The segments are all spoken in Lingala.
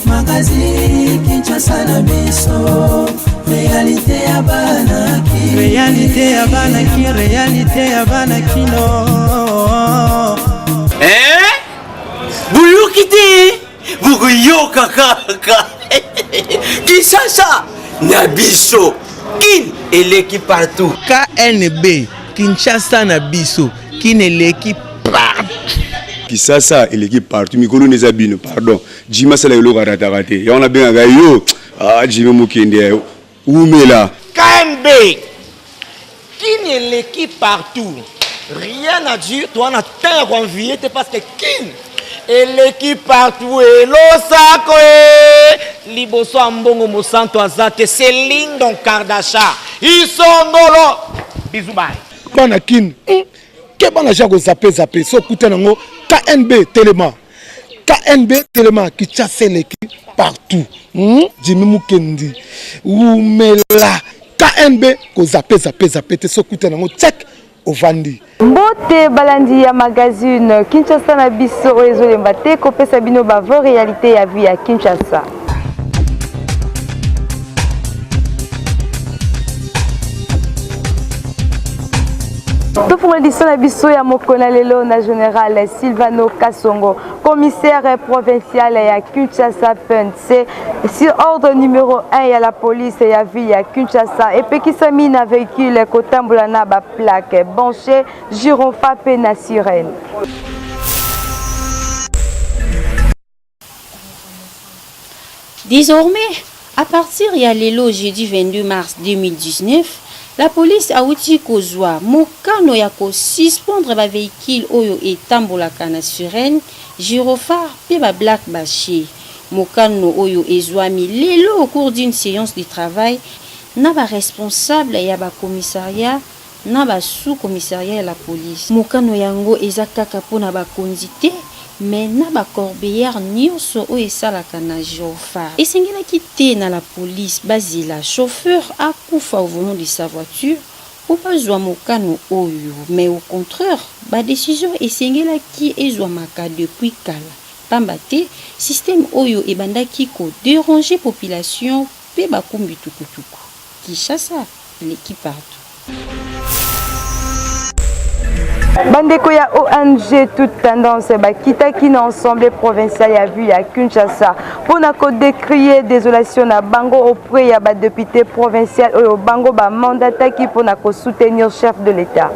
Magazine Kinshasa na biso. Réalité ya banaki. Réalité ya banaki. Réalité ya banaki no. Buyukite. Buguyoka kaka. Kinshasa na biso. Kin eleki partout. KNB Kinshasa na biso. Kin eleki partout. Kinshasa eleki partout. Mikolo nezabino pardon. Jima sala yolo raté. Ya on a bien yo. Ah Jima mukende. Oumela. KNB Kin eleki partout. Rien à dire. Toi on a tant convié parce que Kin eleki partout et l'osako liboso ambongo mosanto azate Céline Don Kardasha isongolo bisous bye bana kin ke bana jago zape so kutanango KNB Telema qui chasse l'équipe partout Jimmy Mukendi Oumela KNB ko zape te so kutanango check Ovandi. Mbote balandi ya magazine Kinshasa na biso oyezolemba te kopesa bino bavo réalité ya vie ya Kinshasa. Pour l'édition de Bisso ya Mokona lelo na général Silvano Kasongo, commissaire provincial à Kinshasa PNC, sur ordre numéro 1 ya la police ya ville ya Kinshasa et Pekisami na véhicule kotambola na ba plaque banché Gironfa pe na sirène. Désormais, à partir ya lelo jeudi 22 mars 2019, la police a outil kozwa mokano ya ko suspendre ba véhicule oyo etambolaka na sirène gyrophare pe ba black baché. Mokano oyo ezwami lelo au cours d'une séance de travail na ba responsable ya ba commissariat na ba sous-commissariat ya la police. Mokano yango eza kaka pona ba konzité mais na ba corbeillère nyonso oyo esalaka na gyrophare. Esengelaki te na la police bazila chauffeur akufa au volant de sa voiture ou pas zwa mokano oyo, mais au contraire ba décision esengelaki ezwamaka depuis kala. Pamba te système oyo ebandaki ko déranger population pe bakumbi tukutuku. Kinshasa l'équipe partout. Bandeko ya ONG toute tendance bakitaki na ensemble provincial ya vue ya Kinshasa pona ko décrier désolation na bango auprès ya ba député provincial oyo bango ba mandataki pona ko soutenir chef de l'État.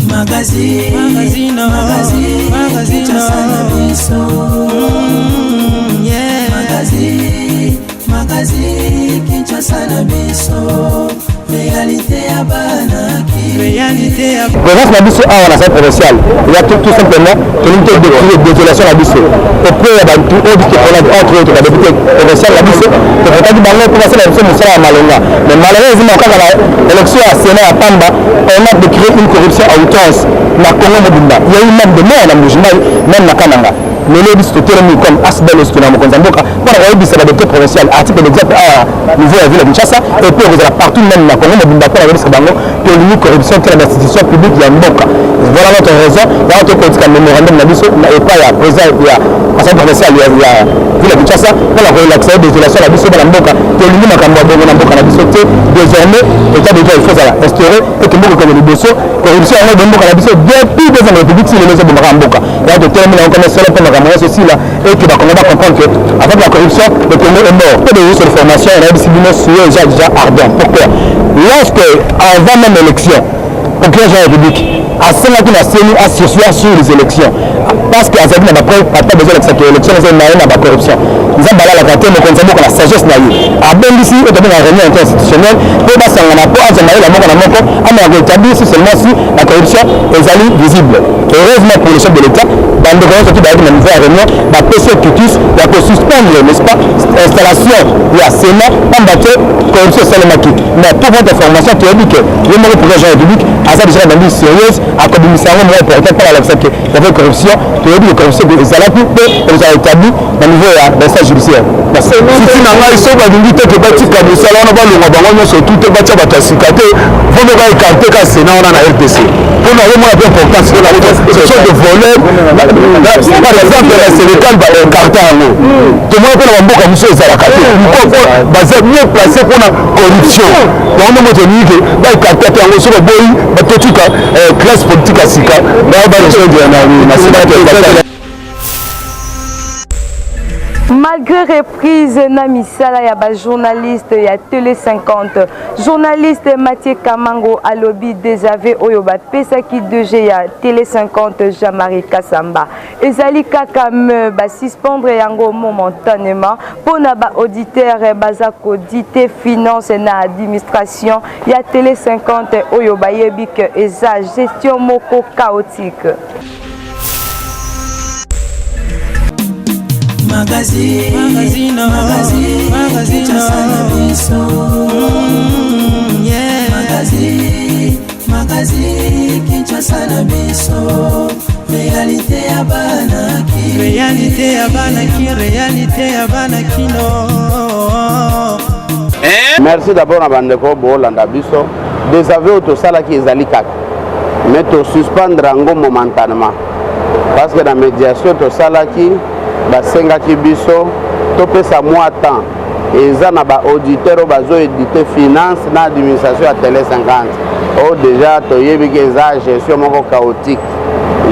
Magazine Kinshasa na biso. Réalité ya banaki. Réalité ya province na biso awa na centre provincial. Il y a tout simplement que nous devons décrire désolation na biso. Auprès ya bantu oyo qui prend entre autres la député provincial na biso. Peut-être bango pour passer la biso musala malonga. Mais malheureusement quand la élection à Sénat à Pamba, on a décrit une corruption à outrance na Congo Mobimba. Il y a eu même des morts na Mujimai, même na Kananga. Mais les bisous comme Asbel Ostona Mokonzamboka pour la réviser la député provinciale article d'exemple à niveau de la ville de Kinshasa et puis vous allez partout même na Congo Mobimba pour la réviser bango pour l'unique corruption de l'institution publique ya Mboka. Voilà notre raison. Là on te compte qu'un mémorandum na biso na pas ya président ya conseil provincial ya ville de Kinshasa pour la relaxer des désolation la biso na Mboka pour l'unique makambo bongo na Mboka na biso désormais état de droit il faut ça restaurer et que Mboka comme le dossier corruption en Mboka na biso depuis deux ans de République si les gens de Mboka. Là de terminer on commence seul pour aussi là et que on va comprendre que avec la corruption le Congo est mort. Peu de sur la formation on a décidé déjà ardent. Pourquoi? Lorsque avant même l'élection au président de la République à cela qui a séni à sur les élections parce que Azali n'a pas besoin de cette élection c'est une corruption. Nous avons la carte mais qu'on a la sagesse na yi a ben ici et dans la réunion institutionnelle pour passer en rapport à la mort na moko à la rétablir seulement si la corruption est visible. Heureusement pour le chef de l'État dans le gouvernement qui va être dans une réunion la PC Cutus va suspendre n'est-ce pas installation ya Sénat pamba que corruption salemaki mais pour votre information tu as dit que le monde pour l'argent public a ça déjà dans une sérieuse à commissaire moi important pour la que il y avait corruption tu as dit que corruption des salariés peut les a établi au niveau de l'instance judiciaire parce que si na ngai so ba dingi te ba tika de sala on ba longa bango nyoso tout te ba tia ba tasikate vont va écarter ka Sénat on a la RDC pour nous vraiment la importance que la ce sont de voleurs par exemple la Sénégal ba écarter en nous tout le monde peut la mboka monsieur Zarakate pourquoi basé mieux placé pour la corruption donc nous mo teni que ba écarter en so ba boyi ba totuka classe politique à sika ba ba na Sénat. Malgré reprise na misala ya ba journaliste ya Télé 50, journaliste Mathieu Kamango alobi désaveu oyo ba pesaki DG ya Télé 50 Jean-Marie Kassamba. Ezali kaka me ba suspendre yango momentanément pona ba auditeur baza kodite finance na administration ya Télé 50 oyo ba yebi que eza gestion moko chaotique. Magazine, Kinshasa na biso. Réalité ya banaki, réalité ya banaki, réalité ya banaki no. Merci d'abord à bandeko bolanda biso. Désaveu tosala ki ezali kaka. Mais to suspendre yango momentanément. Parce que la médiation tosala ki basengaki biso topesa mwa temps eza na ba auditeur bazo éditer finance na administration ya Télé 50 o déjà toyebi ke eza gestion moko chaotique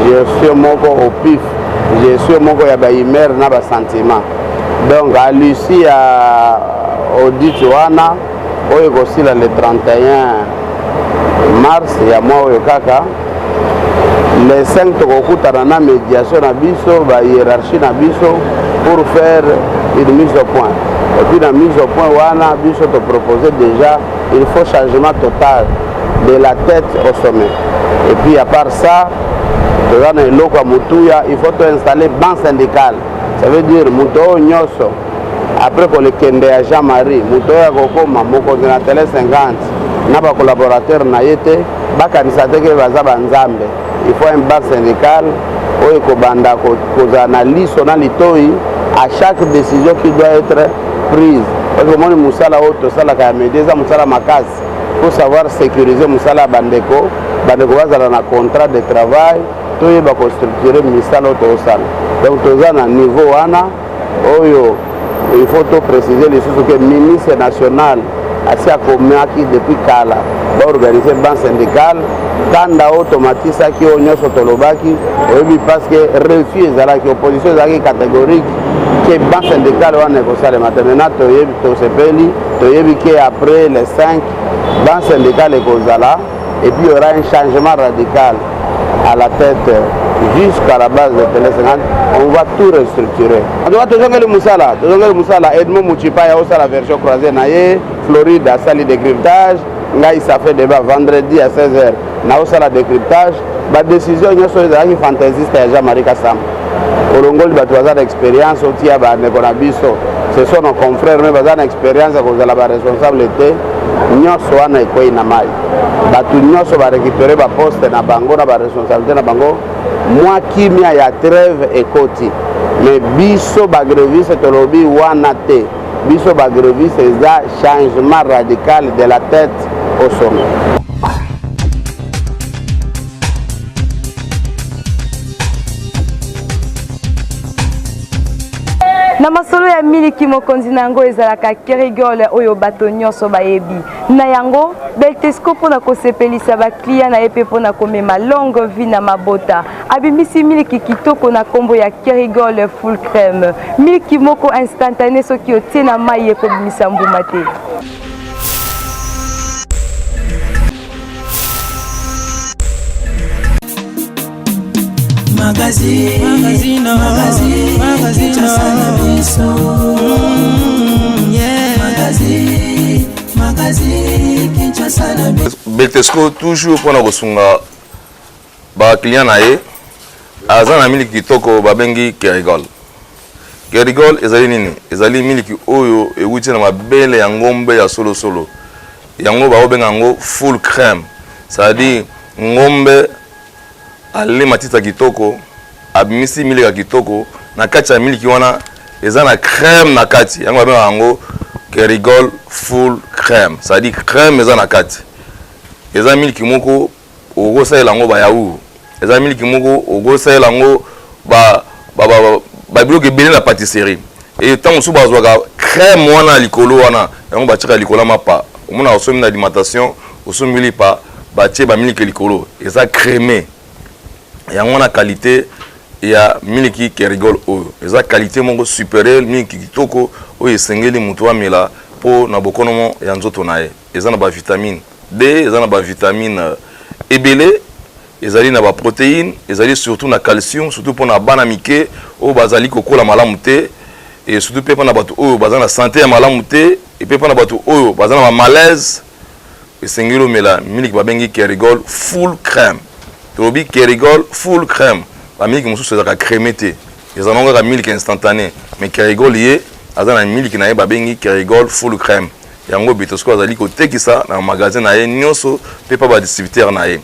gestion moko au pif gestion moko ya ba imer na ba sentiment donc à l'issue ya audit wana oyo kosila le 31 mars ya mois oyo kaka les 5 tokokutana na médiation na biso ba hiérarchie na biso pour faire une mise au point et puis la mise au point wana biso te proposer déjà il faut changement total de la tête au sommet et puis à part ça tozana eloko ya mutuya il faut installer banque syndicale ça veut dire muto nyoso après kolekende ya Jean-Marie muto ya kokoma mokonzi na Télé 50 na ba collaborateur na yete bakanisa teke baza banzambe. Il faut un bar syndical où il faut analyser son litoi à chaque décision qui doit être prise. Parce que moi, Moussala Auto, Sala Kamedeza, Moussala Makas, il faut savoir sécuriser Moussala Bandeko. Bandeko va dans un contrat de travail, tout il va structurer Moussala Auto Sala. Donc, tout ça, à niveau Ana, il faut tout préciser les choses que le ministre national a commis depuis Kala va organiser une banque syndicale. Tanda automatisa ki onyoso tolobaki oyebi parce que refus ezalaki opposition ezalaki catégorique que banque syndicale wana ekosalema te maintenant toyebi tosepeli toyebi ke après les 5 banque syndicale ekozala et puis il y aura un changement radical à la tête jusqu'à la base de Télé 50 on va tout restructurer on doit tozongeli musala Edmond Muchipa ya osala version croisée na ye Floride asali décryptage ngai ça fait débat vendredi à 16h na osala décryptage ba décision nyoso ezalaki fantaisiste ya Jean-Marie Kassamba olongoli bato baza na expérience otia bandeko na biso ce sont nos confrères mais baza na expérience ya kozala baresponsable te nyonso wana ekwei na mai bato nyonso barécupere baposte na bango na baresponsabilité na bango mwa kimia ya trêve ekoti mais biso bagreviste tolobi wana te biso bagreviste eza changement radical de la tête au sommet. Na masolo ya miliki mokonzi nango ezalaka kerigole oyo bato nyonso bayebi na yango Beltesco pona kosepelisa ba client na epe pona komema longue vie na mabota abimisi miliki kitoko na kombo ya kerigole full crème miliki moko instantané soki otie na mai ekobimisa mbuma te. Magazine, Kinshasa na biso. Beltesco toujours pour na kosunga ba client na ye aza na miliki kitoko babengi Kerigol Kerigol ezali nini ezali miliki oyo ewuti na mabele ya ngombe ya solo solo yango baobenga yango full crème, c'est-à-dire ngombe ale matita kitoko abimisi miliki ya kitoko na kati ya miliki wana eza na crème na kati yango babenga yango Kerigol full crème, c'est-à-dire crème eza na kati. Eza miliki moko ogosalela yango bayaourt, eza miliki moko ogosalela yango ba biloko ebele na pâtisserie. Et tant mosusu bazwaka crème wana likolo wana yango batiaka likolo mapa omona osomi na alimentation osomi lipa batie bamiliki likolo eza crémé yango na qualité ya miliki Kerigol oyo eza qualité moko supérieure miliki kitoko oyo esengeli mutu amela po na bokonomo ya nzoto na ye eza na ba vitamine D eza na ba vitamine ebele ezali na ba protéines ezali surtout na calcium surtout pour na bana mike oyo bazali kokola malamu te et surtout pe na bato oyo baza na santé ya malamu te et pe na bato oyo baza na malaise esengeli omela miliki babengi Kerigol full crème tolobi Kerigol full crème la miliki mosusu ezaka crémé te eza nango kaka miliki instantané mais Kerigol ye aza na miliki na ye babengi Kerigol full crème yango Betosco azali kotekisa na magasin na ye nyonso pe pa ba distributeur na ye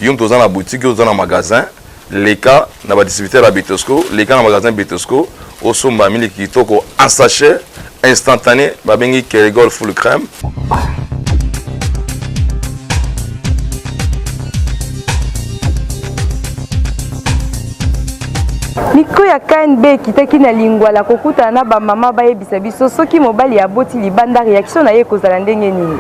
yo toza na boutique yo toza na magasin leka na ba distributeur ya Betosco leka na magasin Betosco osomba miliki kitoko en sachet instantané babengi Kerigol full crème. Miko ya KNB kitaki na lingwala kokutana na ba mama bayebisa biso soki mobali ya boti libanda réaction na ye kozala ndenge nini.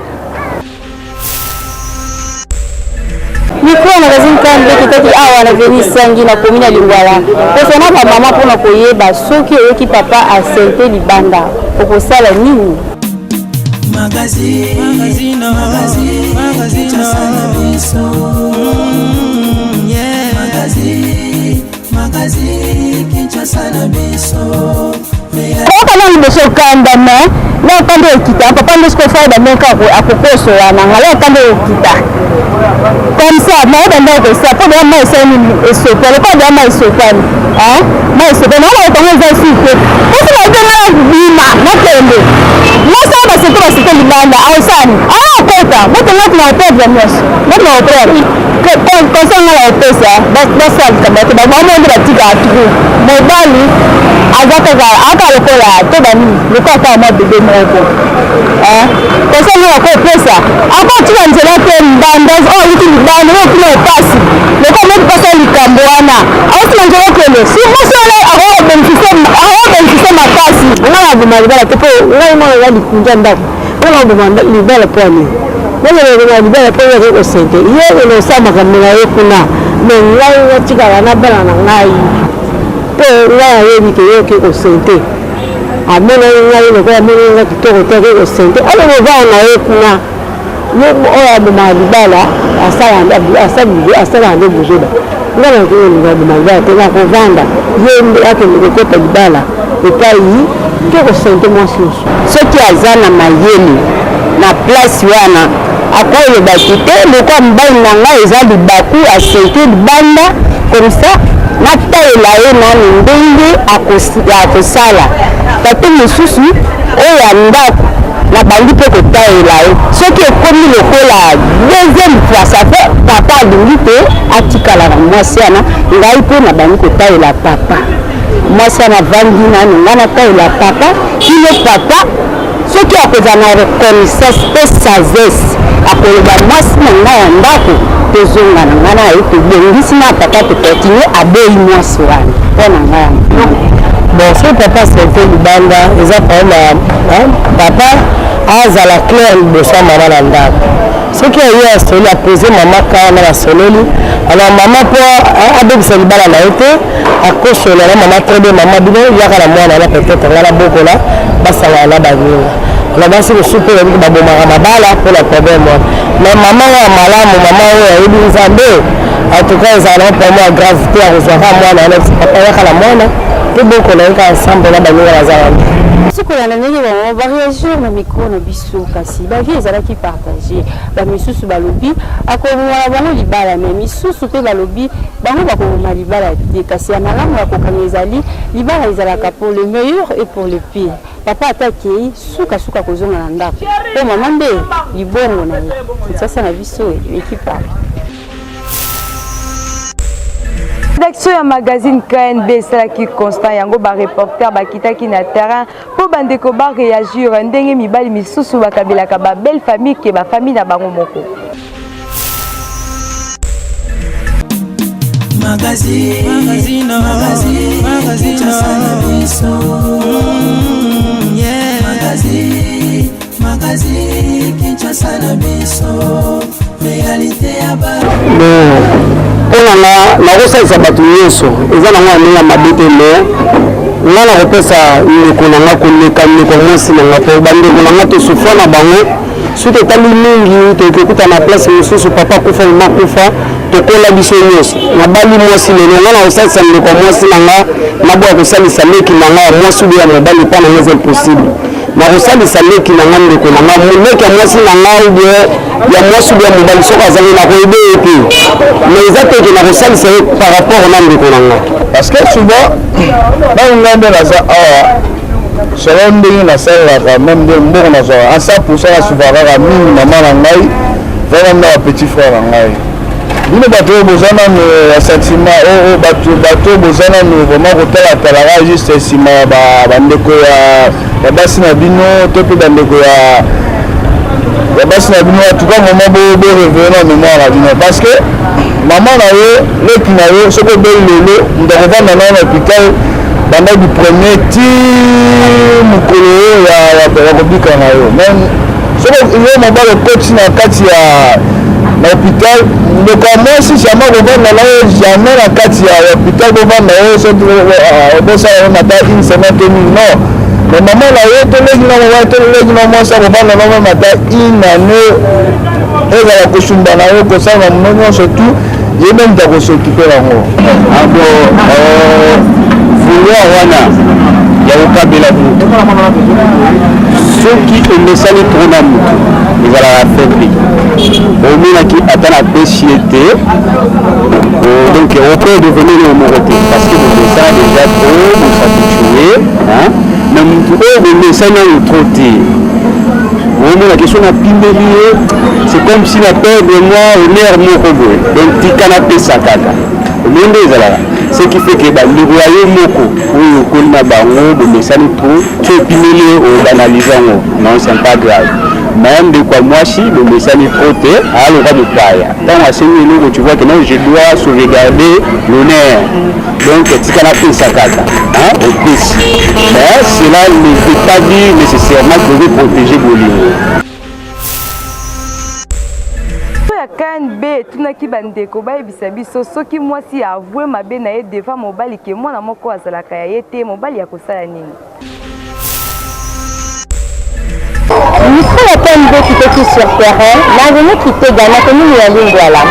Miko ya magazine KNB kitaki awa na veni sangi na commune ya Lingwala. Kosana ba mama pona koyeba soki oyoki papa asente libanda okosala nini. Magazine Kinshasa na biso kana liboso kandama na pande okita papa ndesiko faida meka akokoso wana ngala pande okita comme ça na banda ko ça pour moi c'est une esopale pas de moi esopale hein moi esopale na ko ngeza site ko ça va na bima na tende moi ça va c'est libanda au sani kota moto na perdre moi moto na perdre que quand ça na pesa dans ça kama ba mama ndira tika atu mobali azaka akalokola to bani lokaka ma bebe moko kosa na ko pesa akati na nzela te mbanda yuti mbanda yo kuna pasi loko mo pasa likambo wana awuti na nzela kele si mosala aho benefice makasi ngala bumali te po ngai mo ya likunja ndako ngala bumali libala poni ngala libala poni ko sente ye no sama kamela yo kuna me ngai watika na bala na ngai pe ngai yebi ke yo ke ko sente amena ngai no kwa mena kitoko te ko sente ale no va na yo kuna yo oya bumali bala asala ndo buzoba ngala ko ni bumali bala te na ko vanda ye ake ni ko pe bala epai ke ko sente mo susu soki azana mayeni na place wana akoyo bakite loko mbai na ngai eza libaku asente libanda comme ça na taela ye nani ndenge akosala tate mosusu oyo ya ndako na bandi mpe kotaela ye soki ekomi lokola deuxième fois ça fait papa alingi te atikala na mwasi wana ngai mpe na bandi kotaela papa mwasi wana vandi nani ngai nataela papa kino papa soki akoza na reconnaissance pe sagesse akoloba mwasi na ngai ya ndako tozonga na ngai na ye tobongisi na papa tokontinue abei mwasi wana mpo na ngai bon so papa sente libanda eza problème papa azala clair liboso ya mama na ndako soki aye asoli apose mama kaka na basololi ana mama mpo abebisa libala na ye te akosola na mama très bien mama bino yaka na mwana na peut-être nga na bokola basangana na baninga na basi mosusu mpe babiki babomaka mabala mpona problème wana mais mama oyo ya malamu mama oyo ayebi nzambe en tout cas ezala na problème ya gravité ya kozwaka mwana wana papa yaka na mwana mpe bokola yeka ensemble na baninga baza wana Ce qu'on a on va réagir na micro na biso kasi ba vie ezala ki partager ba misusu ba lobby akomona bango libala mais misusu te ba lobby bango ba ko malibala de kasi ya malamu ya kokanga ezali libala ezalaka pour le meilleur et pour le pire. Papa attaqué suka suka kozonga na ndako pe mama nde libongo na ye sasa na biso équipe. Rédaction ya magazine KNB salaki constant yango ba reporter bakitaki na terrain po bandeko ba réagir ndenge mibali misusu bakabelaka ba belle famille ke ba famille na bango moko. Magazine Kinshasa na biso réalité ya ba mpona nakosalisa bato nyonso eza nango ndenge ya mabe te me nga nakopesa ndeko nanga koleka ndeko mwasi nanga mpo bandeko nanga tosufra na bango soki etali mingi tokekuta na place mosusu papa kufa mama kufa tokola biso nyonso nabali mwasi lelo nga nakosalisa ndeko mwasi nanga naboya kosalisa leki nanga ya mwasi oyo ya mobali mpa nanga eza impossible nakosalisa leki nanga ndeko nanga moleki ya mwasi nanga ubie ya mwasi oyo ya mobali soki azangi nakoyebe ye te mais eza teke nakosalisa ye par rapport na ndeko nanga parce que souvent ntango ngai nde naza awa solo ndenge nasalelaka meme nde mboko nazwaka a 100% nasufaka kaka mingi mama na ngai vraiment na bapetit frère na ngai bino bato oyo boza nano ya sentiment oyo bato oyo boza nano vraiment kotalatalaka juste nsima ya bandeko ya basi na bino to mpe bandeko ya basi na bino en tout cas moment boreveye na mémoire na bino parce que mama na yo leki na yo soki obeli lelo moto akovanda nao na hôpital banda du premier ti mokolo oyo ya kobika na yo même soki yo mobali okoti na kati na hôpital ndeko ya mwasi jamais kovanda na yo jamais na kati ya hôpital bovanda yo soki obosala yo mata une semaine te mingi non mais maman na yo toleki na mobali toleki na mwasi akovanda na yo mata une année ezala kosumba na yo kosala na mono nyonso tout ye meme takosokipe yango abo vouloir wana ya kokabela mutu soki emesani tro na mutu ezalaka faible omonaki ata na pesi ye te donc opeut devenir yo moko te parce que bomesana déjà tro mosabitue na mutu oyo bomesani oyo tro te omonaki so napimbeli ye c'est comme si na perdre moi honneur moko boye donc tika napesa kaka omende ezalaka ce qui fait que bandeko ya yo moko oyo okoli na bango bomesani tro to epimeli ye obanalize yango non c'est pas grave même ndeko ya mwasi bomesani tro te aloka mopaya ntango asengi eloko tu vois que non je dois sauvegarder l'honneur donc tika napesa kaka opesi mais cela ne veut pas dire nécessairement que je vais protéger bolingo KNB tunaki bandeko bayebisa biso soki mwasi avoué mabe na ye devant mobali ke mwana moko azalaka ya ye te mobali ya kosala nini. Micro ya KNB kitoko sur terrain naveni kitega na commune ya Lingwala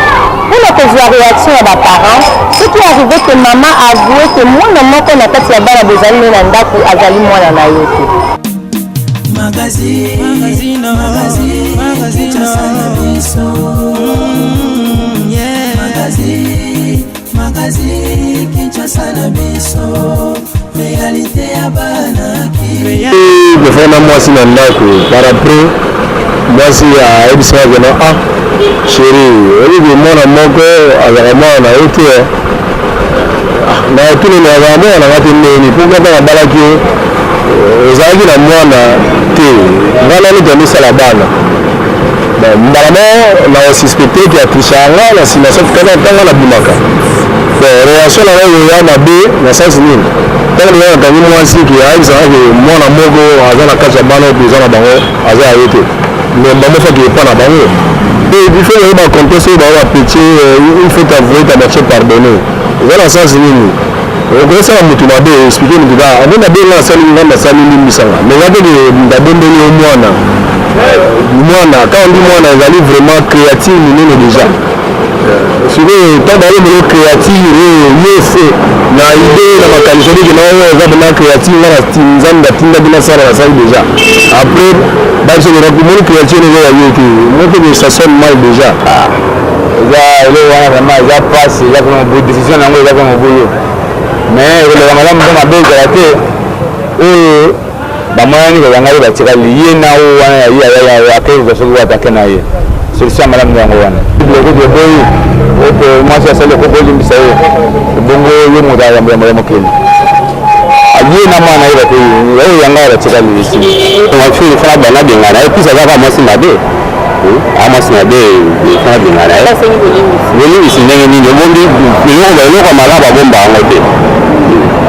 mpona kozwa réaction ya baparent soki arrivé ke mama avoué ke mwana moko na kati ya bana bozali ne na ndako azali mwana na ye te. Magazine Kinshasa na biso réalité ya banaki befana mwasi na ndako par après mwasi ayebisaka kena chéri oyebi mwana moko azalaka mwana na ye te na etunene azala mwana nanga te ndeni mpo kaka nabalaki ezalaki na mwana te nga nani tondisala bana mbala mo na osuspecte ke atrichanga na nsima soki kaka ntanga nabimaka relation na ngai eya mabe na sansi nini ntango ngai nakangi mwasi ke ayebisaka ke mwana moko aza na kati ya bana oyo eza na bango aza ya ye te mais bamofaki epa na bango pe bifo oyo bacontexte oyo bao bapetie il faut t'avouer ta moitié pardonner eza na sansi nini okosala motu mabe explike motu kaka ande mabe nga nasali nga nasali limbisanga mais nga teke ndabondeli yo mwana mwana quand on dit mwana ezali vraiment créative minene déjà sikoyo ntango balomelo créative yese na idée na makanisi ndenge na oyo eza mpena créative nga na nzambe atindaki nasala nasali déjà après babisokoka komoni créative eza ya yo te moko que ça sonne mal déjà eza elo wana vraiment eza passe eza koma boye décision nango eza koma boye mais koleka malamu mpo mabe ezala te oyo bamonani kozangaki batikali ye na oyo wana ye akekoka soki watake na ye solution ya malamu yango wana biloko deboyi ope mwasi asali ekoko olimbisa ye ebongo ye moto ayamboyambo ya mokili aye na mwana ye bate oyo yanga ya batikali mafili fana bana bengana ye pisa kaka mwasi mabe mwasi mabe fana bengana ye bolimbisi ndenge nini obombi eloko malamu babomba yango te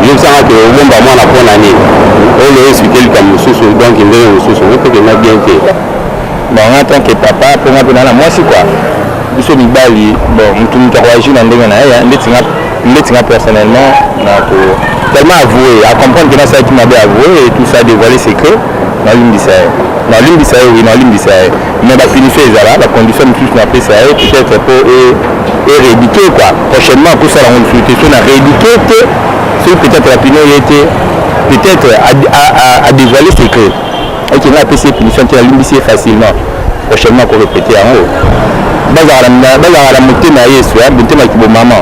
yebisanga ke obomba mwana mpona nini oyo explike likambo mosusu donc ndenge mosusu opekena bien te bon en tant que papa mpo nga mpe na mwasi quoi biso mibali bon motu akoagir na ndenge na ye ndeti nga personnellement nako tellement avoué à comprendre que nasalaki mabe avoué et tout ça dévoiler secret nalimbisa ye oui nalimbisa ye mais bapunifie ezala bacondition mosusu napesa ye peut-être mpo rééduquer quoi prochainement akosala yango lisusu te so na rééduquer te soki peut-être lapino ye te peut-être à dévoiler secret oki nga apesi punition te nalimbisi ye facilement prochainement korépéter yango bazalaka na motema ya yesu motema ya kibomama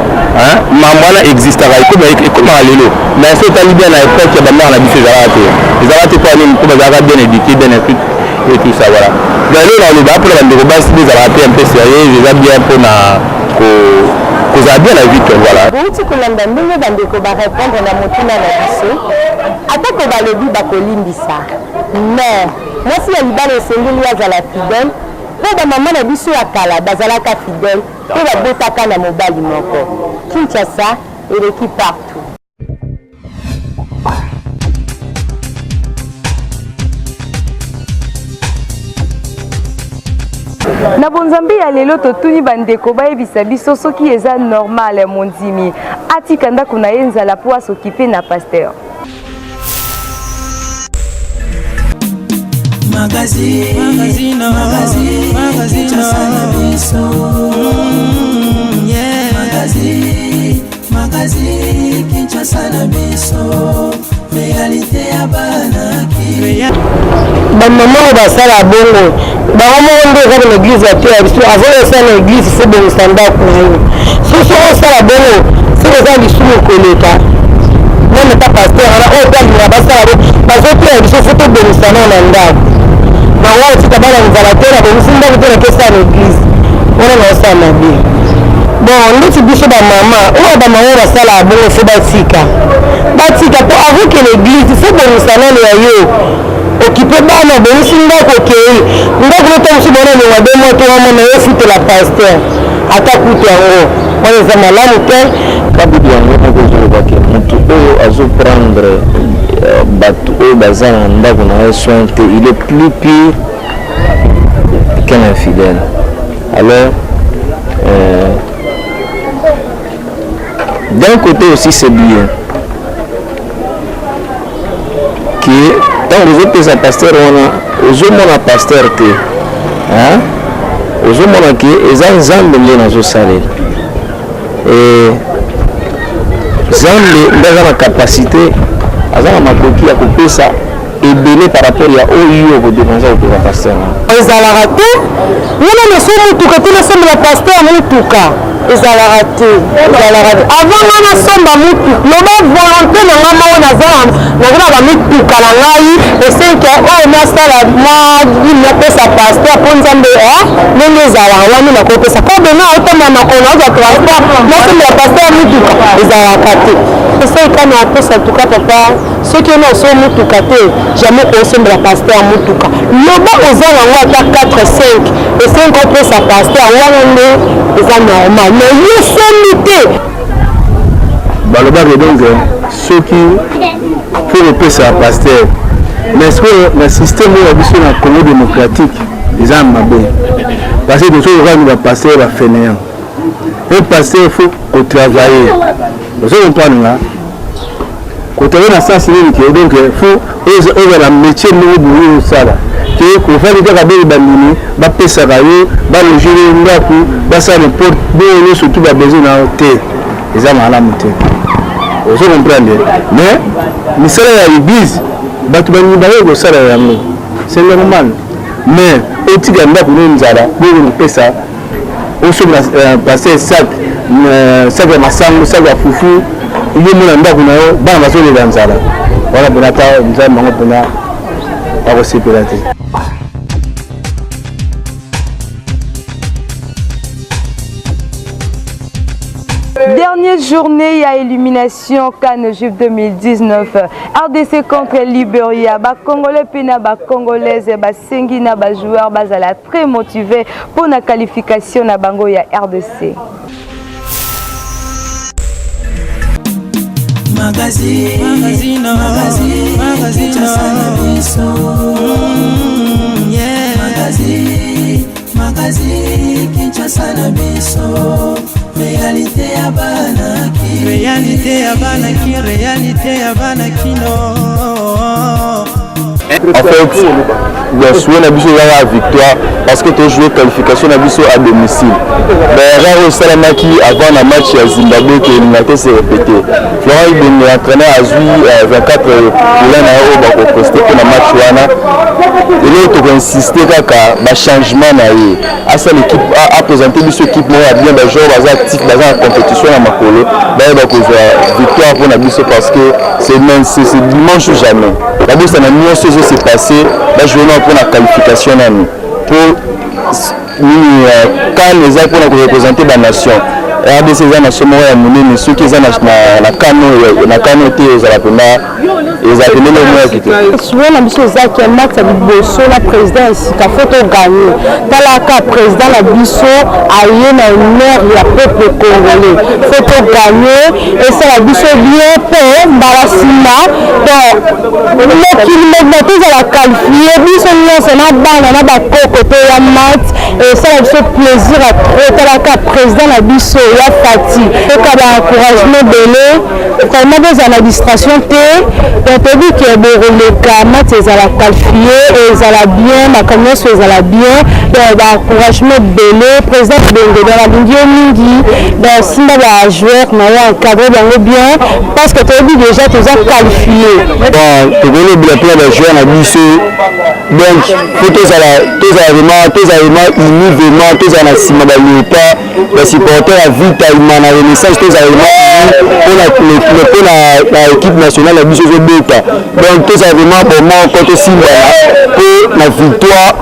mambo wana existaka ekomaka lelo mais so otali bien na époque ya bamare na biso ezalaka te mpo anini mpo bazalaka bien éduqué bien instruit et tout ça voilà lelo na oloba mpona bandeko basi nde ezalaka pe mpe sérieuse eza bien mpona kozala bien na vie to voilà bouti kolanda ndenge bandeko barépondre na motuna na biso atako balobi bakolimbisa mais mwasi ya libala esengeli azala fidèle mpo bamama na biso ya kala bazalaka fidèle mpo babotaka na mobali moko. Kinshasa eleki partout. Na bonzambi ya lelo totuni bandeko bayebisa biso soki eza normal mondimi atika ndako na ye nzala po asokipe na pasteur. Magazine Kinshasa na biso réalité ya banaki bamama basala bongo bango nde eza na église ya te ya biso avant osala na église fo bongisa ndako na yo soso osala bongo soki eza lisumu koleka meme ta pasteur wana oyo talinga basala bo bazoteya biso fo tobongisa nao na ndako bango otika bana nzala te na bongisi ndako te na kesala na église wana na osala mabe bon ndeti biso bamama oyo bamama basala bongo fo batika po avant que l'église fo bongisa nano ya yo okipe bana bongisi ndako okei ndako noto mosu bona longa de moto wama na yo futela pasteur ata kutu yango wana eza malamu te kabibi yango nakozolobake motu oyo azoprendre bato oyo baza na ndako na ye soin te il est plus pire qu'un infidèle alors d'un côté aussi c'est bien que tant que vous êtes un pasteur on a pasteur que aux hommes qui ils ont zambe dans ce salaire et zambe dans la capacité à la makoki à couper ça et belé par rapport à oyo ko dépenser au pasteur ezalaka te wana meso mutuka te nasomba pasteur mutuka ezalaka te avant nga nasomba mutuka loba volonté na nga moko nazala bamituka na ngai esenke oyo nasala napesa pasteur mpo nzambe ndenge ezalaka wani nakopesa ko bena otomba makona ozwa transport nasombela pasteur mutuka ezalaka te esenka na apesa tuka papa soki ono oso mutuka te jamais kosombela pasteur mutuka loba oza yango ata 4-5 esenka opesa pasteur wana nde eza normal mais yosombi te balobaki donc soki po kopesa ya pasteur mais soki na système oyo ya biso na Congo démocratique eza mabe parce que tosoki kokani bapasteur bafainéant un pasteur faut kotravailler ozo comprendre nga kotravailler na sens nini ke donc faut ozala métier moko boye osala te kofali kaka beli bandimi bapesaka yo balogele ndako basala reporte boyo surtout babesoin na yo te eza malamu te ozo comprendre mais misala ya église bato banyibaye kosala yango c'est normal mais otika ndako no nzala boyo kopesa osobola pase sac ya masango sac ya fufu yo mona ndako na yo bana bazolela nzala wana mpona ta nzambe bango mpona akosepela te. Dernière journée à élimination CAN Juif 2019. RDC contre Libéria. Ba Congolais pena ba Congolaise ba sengi na ba joueurs bazala très motivés pour la qualification na bango ya RDC. Magazine. Kinshasa na biso. Réalité ya banaki, réalité ya banaki no. En fait, bien sûr, la biso la victoire parce que tu as joué qualification la biso à domicile. Mais Raro Salamaki avant le match à Zimbabwe qui est s'est répété. Florent Ibn l'entraîneur a joué 24 pour poster pour le match wana. Et là tu as insisté kaka ba changement na ye. Asa l'équipe a présenté biso équipe moi bien des joueurs bas actifs dans la compétition na makolo. Ba ko victoire pour la biso parce que c'est dimanche ou jamais. La biso na mieux s'est passé, là je vais pour la qualification pour quand les gens pour représenter la nation. RDC za na somo ya munene ceux qui za na kanote za la pena ils a donné le moyen qui était souvent la biso za qui max a biso la présidence ka photo gagner tala ka président la biso aye na maire ya peuple congolais photo gagner et ça la biso bien pe barasima donc le kilomètre za la qualifier biso nyonso na bana na ba kokote ya mat et ça la biso plaisir à tala ka président la biso ya fati et ka ba encouragement belé vraiment des administration te donc tu dis que les camarades ils allaient qualifier et ils allaient bien ma communauté ils allaient bien donc encouragement belé président de la Bindio Mingi donc si les joueurs n'ont encadré bien parce que tu dis déjà tu as qualifié bon tu veux bien plein de joueurs à biso donc faut tous vraiment innovement tous à la cima pas les supporters à vite à la renaissance tous pour la équipe nationale à biso beta donc tous vraiment pour moi contre Simba pour la victoire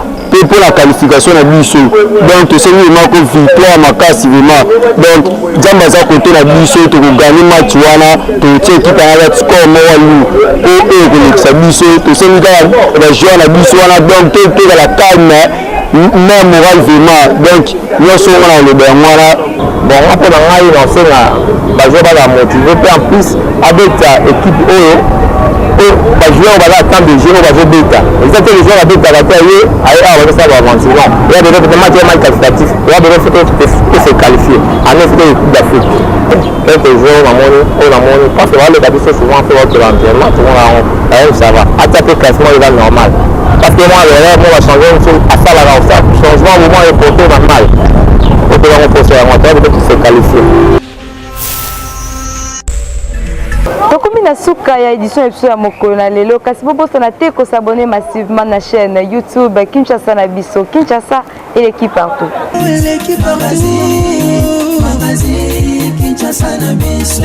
pour la qualification à biso donc c'est vraiment que victoire makasi vraiment donc jamba za côté la biso to gagner match wana to tie équipe à la score mo walu pour que biso to c'est la joueur la biso wana donc tout la calme mais moral vraiment donc nous sommes dans le voilà bon après dans la on sait la joueur va motiver en plus avec ta équipe ba joueur va attendre de jouer va jouer bêta exactement les joueurs avec ta bataille on va ça va avancer non il y a des matchs qualitatifs il y a des photos qui se qualifier en effet l'équipe d'Afrique quelques joueurs la monnaie parce que le d'habitude souvent fait votre entraînement tout le monde ça va attaquer classement il va normal parce que moi on va changer une chose à ça la changement au moment est porté normal et puis on peut se qualifier. Tokomi na suka ya édition episode ya mokolo na lelo kasi bobosana te ko s'abonner massivement na chaîne YouTube Kinshasa na biso Kinshasa et l'équipe partout. L'équipe partout. Magazine Kinshasa na biso.